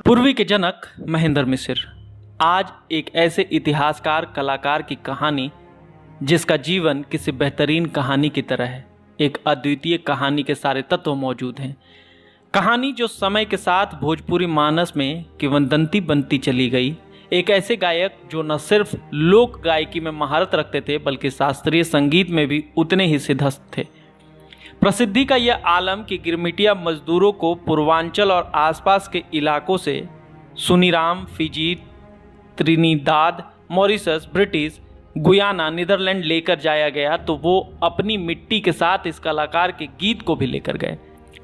पूर्वी के जनक महेंद्र मिसिर आज एक ऐसे इतिहासकार कलाकार की कहानी जिसका जीवन किसी बेहतरीन कहानी की तरह है। एक अद्वितीय कहानी के सारे तत्व मौजूद हैं। कहानी जो समय के साथ भोजपुरी मानस में किंवदंती बनती चली गई। एक ऐसे गायक जो न सिर्फ लोक गायकी में महारत रखते थे बल्कि शास्त्रीय संगीत में भी उतने ही सिद्धहस्त थे। प्रसिद्धि का यह आलम कि गिरमिटिया मजदूरों को पूर्वांचल और आसपास के इलाकों से Suriname, Fiji, Trinidad, Mauritius, British Guyana, Netherland लेकर जाया गया तो वो अपनी मिट्टी के साथ इस कलाकार के गीत को भी लेकर गए।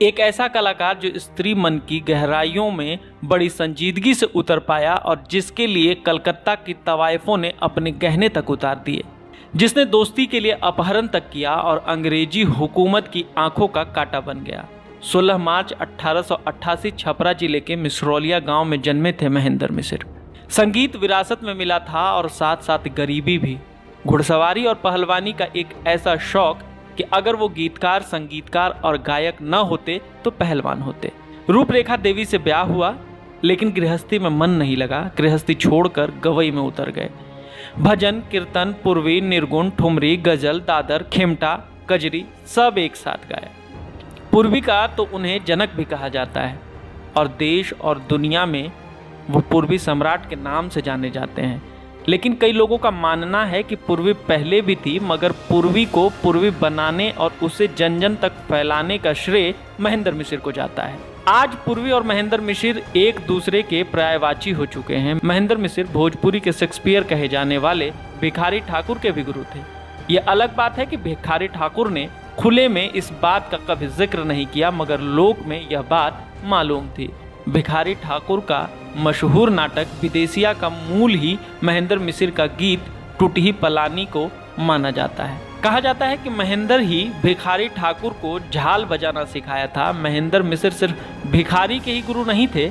एक ऐसा कलाकार जो स्त्री मन की गहराइयों में बड़ी संजीदगी से उतर पाया और जिसके लिए कलकत्ता की तवाइफों ने अपने गहने तक उतार दिए, जिसने दोस्ती के लिए अपहरण तक किया और अंग्रेजी हुकूमत की आंखों का कांटा बन गया। 16 मार्च 1888 छपरा जिले के मिसरौलिया गांव में जन्मे थे महेंद्र मिसिर। संगीत विरासत में मिला था और साथ साथ गरीबी भी। घुड़सवारी और पहलवानी का एक ऐसा शौक कि अगर वो गीतकार, संगीतकार और गायक न होते तो पहलवान होते। रूपरेखा देवी से ब्याह हुआ लेकिन गृहस्थी में मन नहीं लगा। गृहस्थी छोड़कर गवई में उतर गए। भजन, कीर्तन, पूर्वी, निर्गुण, ठुमरी, गजल, दादर, खेमटा, कजरी सब एक साथ गाए। पूर्वी का तो उन्हें जनक भी कहा जाता है और देश और दुनिया में वो पूर्वी सम्राट के नाम से जाने जाते हैं। लेकिन कई लोगों का मानना है कि पूर्वी पहले भी थी, मगर पूर्वी को पूर्वी बनाने और उसे जन जन तक फैलाने का श्रेय महेंद्र मिसिर को जाता है। आज पूर्वी और महेंद्र मिसिर एक दूसरे के पर्यायवाची हो चुके हैं। महेंद्र मिसिर भोजपुरी के शेक्सपियर कहे जाने वाले भिखारी ठाकुर के भी गुरु थे। यह अलग बात है कि भिखारी ठाकुर ने खुले में इस बात का कभी जिक्र नहीं किया, मगर लोक में यह बात मालूम थी। भिखारी ठाकुर का मशहूर नाटक विदेशिया का मूल ही महेंद्र मिसिर का गीत टूटही पलानी को माना जाता है। कहा जाता है कि महेंद्र ही भिखारी ठाकुर को झाल बजाना सिखाया था। महेंद्र मिसिर सिर्फ भिखारी के ही गुरु नहीं थे।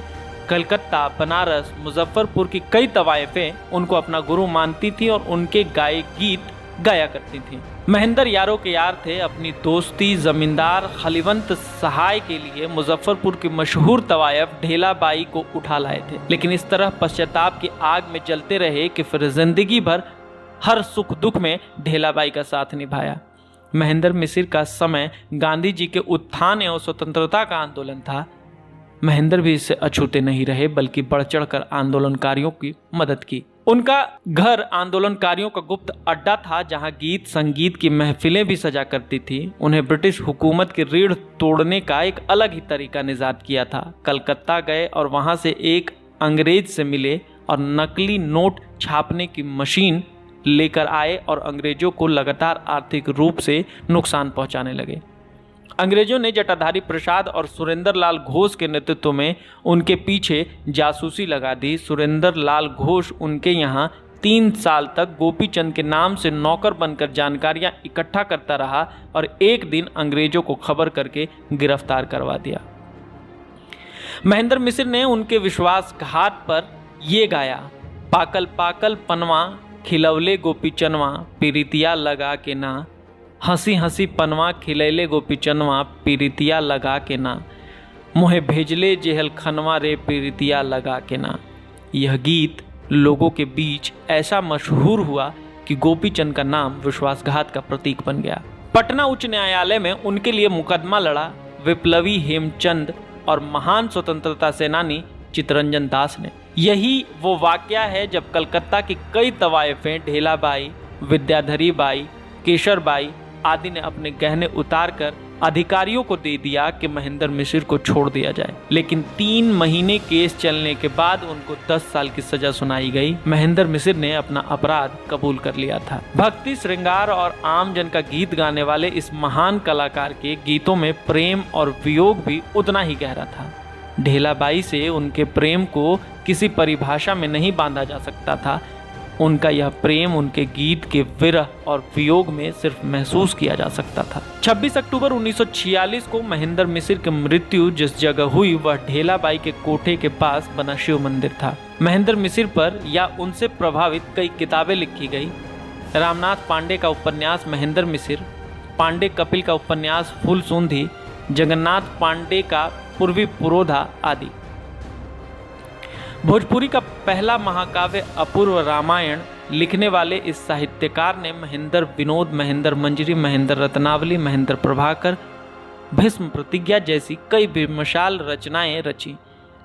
कलकत्ता, बनारस, मुजफ्फरपुर की कई तवाइफें उनको अपना गुरु मानती थी और उनके गाए गीत गाया करती थी। महेंद्र यारों के यार थे। अपनी दोस्ती जमींदार खलीवंत सहाय के लिए मुजफ्फरपुर की मशहूर तवायफ ढेलाबाई को उठा लाए थे। लेकिन इस तरह पश्चाताप की आग में जलते रहे कि फिर जिंदगी भर हर सुख दुख में ढेलाबाई का साथ निभाया। महेंद्र मिसिर का समय गांधी जी के उत्थान एवं स्वतंत्रता का आंदोलन था। महेंद्र भी इससे अछूते नहीं रहे बल्कि बढ़ चढ़कर आंदोलनकारियों की मदद की। उनका घर आंदोलनकारियों का गुप्त अड्डा था जहां गीत संगीत की महफिलें भी सजा करती थी। उन्हें ब्रिटिश हुकूमत की रीढ़ तोड़ने का एक अलग ही तरीका निजात किया था। कलकत्ता गए और वहां से एक अंग्रेज से मिले और नकली नोट छापने की मशीन लेकर आए और अंग्रेजों को लगातार आर्थिक रूप से नुकसान पहुंचाने लगे। अंग्रेजों ने जटाधारी प्रसाद और सुरेंद्र लाल घोष के नेतृत्व में उनके पीछे जासूसी लगा दी। सुरेंद्र लाल घोष उनके यहाँ 3 साल तक गोपीचंद के नाम से नौकर बनकर जानकारियां इकट्ठा करता रहा और एक दिन अंग्रेजों को खबर करके गिरफ्तार करवा दिया। महेंद्र मिसिर ने उनके विश्वासघात पर ये गाया, पाकल पाकल पनवा खिलवले गोपीचनवा पीरितिया लगा के ना, हंसी हंसी पनवा खिलैले गोपीचनवा पीरितिया लगा के ना, मोहे भेजले जेहल खनवा रे पीरितिया लगा के ना। यह गीत लोगों के बीच ऐसा मशहूर हुआ कि गोपीचंद का नाम विश्वासघात का प्रतीक बन गया। पटना उच्च न्यायालय में उनके लिए मुकदमा लड़ा विप्लवी हेमचंद और महान स्वतंत्रता सेनानी चित्तरंजन दास ने। यही वो वाकया है जब कलकत्ता की कई तवाइफें ढेलाबाई, विद्याधरी बाई, केशरबाई आदि ने अपने गहने उतारकर अधिकारियों को दे दिया कि महेंद्र मिसिर को छोड़ दिया जाए। लेकिन 3 महीने केस चलने के बाद उनको 10 साल की सजा सुनाई गई। महेंद्र मिसिर ने अपना अपराध कबूल कर लिया था। भक्ति, श्रृंगार और आम जन का गीत गाने वाले इस महान कलाकार के गीतों में प्रेम और वियोग भी उतना ही गहरा था। ढेलाबाई से उनके प्रेम को किसी परिभाषा में नहीं बांधा जा सकता था। उनका यह प्रेम उनके गीत के विरह और वियोग में सिर्फ महसूस किया जा सकता था। 26 अक्टूबर 1946 को महेंद्र मिसिर की मृत्यु जिस जगह हुई वह ढेलाबाई के कोठे के पास बना शिव मंदिर था। महेंद्र मिसिर पर या उनसे प्रभावित कई किताबें लिखी गई। रामनाथ पांडे का उपन्यास महेंद्र मिसिर, पांडे कपिल का उपन्यास फूलसूंधी, जगन्नाथ पांडे का पूर्वी पुरोधा आदि। भोजपुरी का पहला महाकाव्य अपूर्व रामायण लिखने वाले इस साहित्यकार ने महेंद्र विनोद, महेंद्र मंजरी, महेंद्र रत्नावली, महेंद्र प्रभाकर, भीष्म प्रतिज्ञा जैसी कई बेमिसाल रचनाएं रची,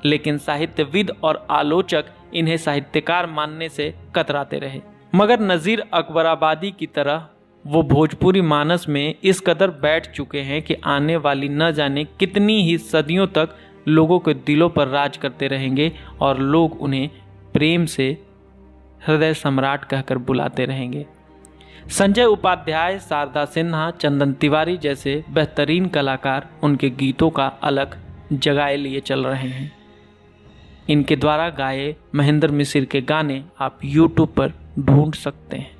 लेकिन साहित्यविद और आलोचक इन्हें साहित्यकार मानने से कतराते रहे। मगर नज़ीर अकबराबादी की तरह वो भोजपुरी मानस में इस कदर बैठ चुके हैं कि आने वाली न जाने कितनी ही सदियों तक लोगों के दिलों पर राज करते रहेंगे और लोग उन्हें प्रेम से हृदय सम्राट कहकर बुलाते रहेंगे। संजय उपाध्याय, शारदा सिन्हा, चंदन तिवारी जैसे बेहतरीन कलाकार उनके गीतों का अलग जगाए लिए चल रहे हैं। इनके द्वारा गाए महेंद्र मिसिर के गाने आप YouTube पर ढूंढ सकते हैं।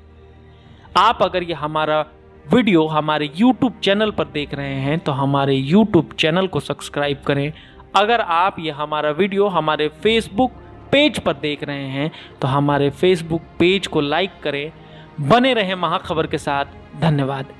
आप अगर ये हमारा वीडियो हमारे YouTube चैनल पर देख रहे हैं तो हमारे YouTube चैनल को सब्सक्राइब करें। अगर आप ये हमारा वीडियो हमारे Facebook पेज पर देख रहे हैं तो हमारे Facebook पेज को लाइक करें। बने रहें महाखबर के साथ। धन्यवाद।